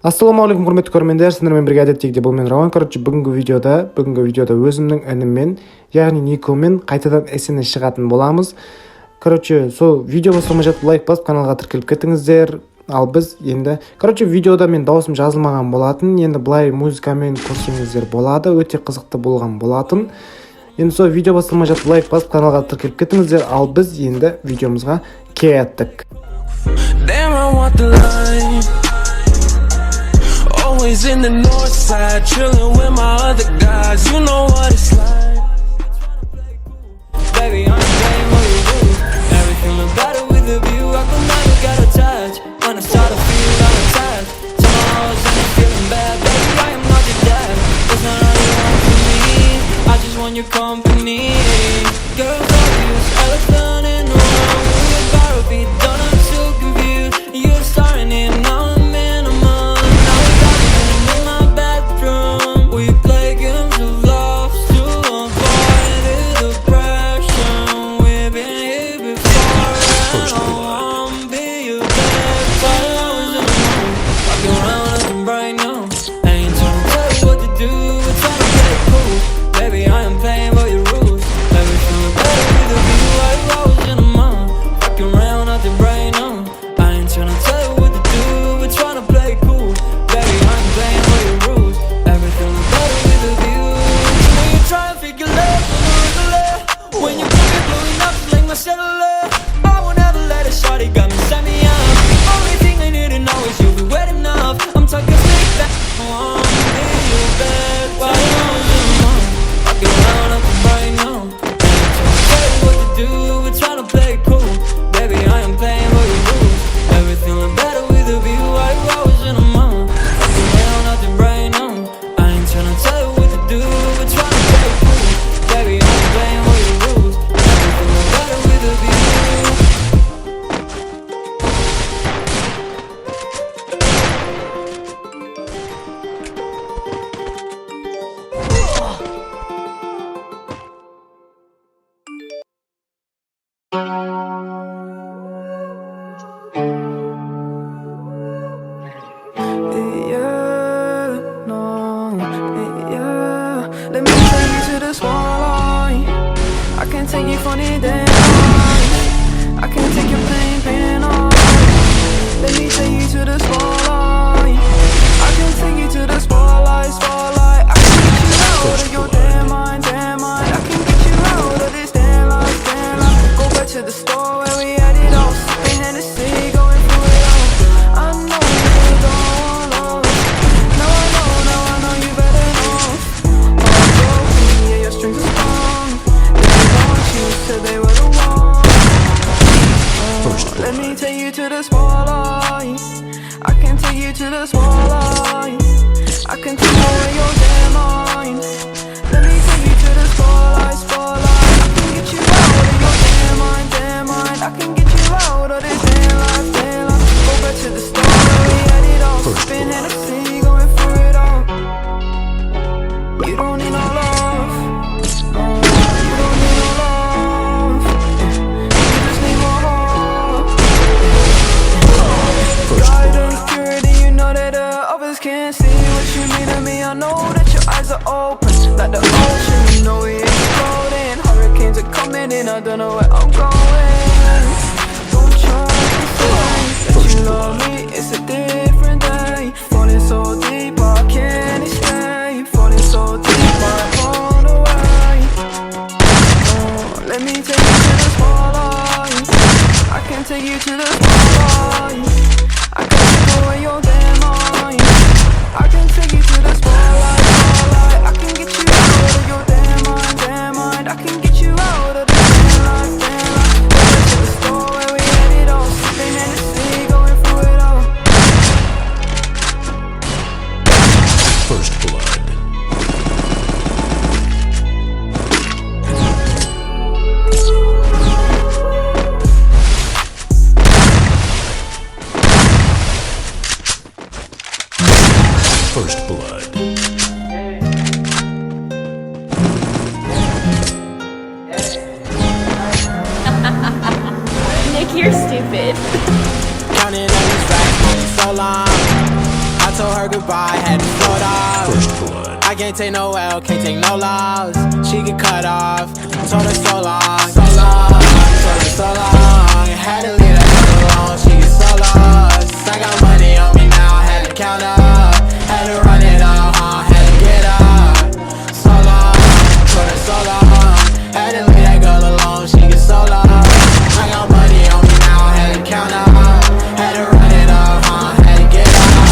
Ассалаумағалейкум құрметті көрермендер, сіздермен бірге әдеттегідей бұл мен Рауан. Бүгінгі видеода өзімнің ініммен, яғни Николмен қайтадан эсене шығатын боламыз. Сол видео басталмай жатып лайк басып каналға тіркеліп кетіңіздер. Ал біз енді, видеода мен дауысым жазылмаған болатын, енді былай музыкамен көрсеңіздер болады, өте қызықты болған болатын. Енді сол видео басталмай жатып лайк басып каналға тіркеліп кетіңіздер. Ал біз енді видеомызға кеттік. Always in the north side, chilling with my other guys. You know what it's like. Baby, I'm playing what you do. Everything look better with the view. I can never get attached. When I start to feel I'm attached. Tomorrow's and I'm feeling bad. Baby, I am not your dad. There's not all you want from me. I just want your company. Girls obvious, elephant in the room. We're about to be done, I'm so confused. You're starting it now. First blood. Nick, you're stupid. Counting on these racks for so long. I told her goodbye, had to slow down. First blood. I can't take no L, can't take no loss. She get cut off, told her so long, so long, told her so long. Had to leave that girl alone, she get so lost. I got money on me now, had to count up, had to run it up, had to get up. So long, told her so long. Had to leave that girl alone, she get so lost. I got money on me now, had to count up, had to run it up, had to get up,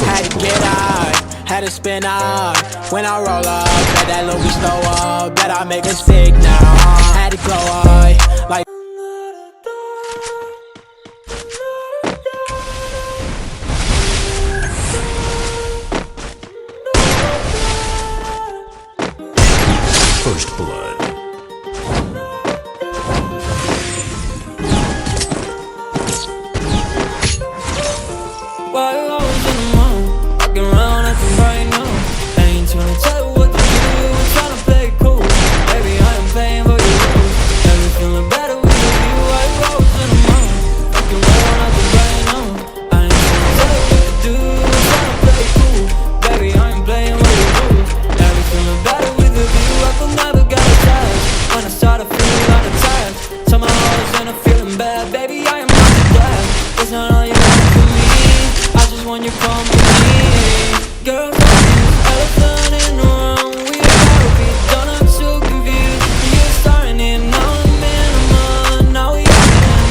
had to get up, had to spin up. When I roll up, bet that little bitch throw up, bet I make her sick now. Had to glow up, like. First blood. Why you always in the mood? Walking around acting right now. I ain't tryna tell you what to do, I'm tryna play it cool. Baby, I am playing for you. Never feeling better with you. Why you always in the mood? Walking around acting right now. I ain't tryna tell you what to do, I'm tryna play it cool. Baby, I am playing for you. Never feeling better with you. I could never get attached. When I started feeling like a tired. Somehow I was in a feeling bad. Baby, I am not your dad. It's not all you want from me. I just want your company. Girl, elephant in the room. We gotta be done. I'm so confused. You're starting it now. I'm in a month. Now we are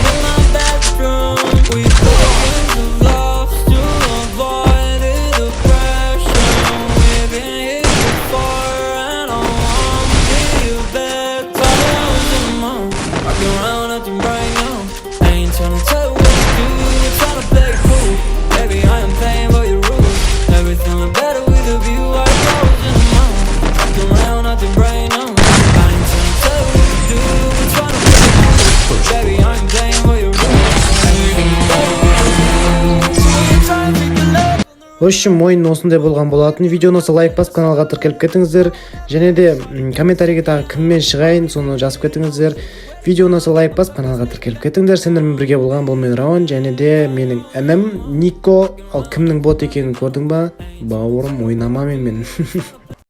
in my bedroom. We play games of love to avoid the depression. We've been here before, and I wanna be you back. I was in the mood, walking around acting right now. I ain't tryna tell you what to do, I'm tryna play it cool. Baby, I am playing by your rules. Everything look better with a view. I was in the mood, walking around acting right now. I ain't tryna tell you what to do, I'm tryna play it cool. Baby, I am playing by your rules. Everything look better with a view. I'm tryna pick the love. В общем, ойын осындай болған болатын. Видеоны болса лайк басып, каналға тіркеліп кетіңіздер. Және де комментарийге тағы кіммен шығайын, соны жазып кетіңіздер. Видеоны болса лайк басып, каналға тіркеліп кетіңдер. Сендермен бірге болған бұл мен Рауан, және де менің інім Нико. Ал кімнің бот екенін көрдің ба? Бауырым, ойнама мен.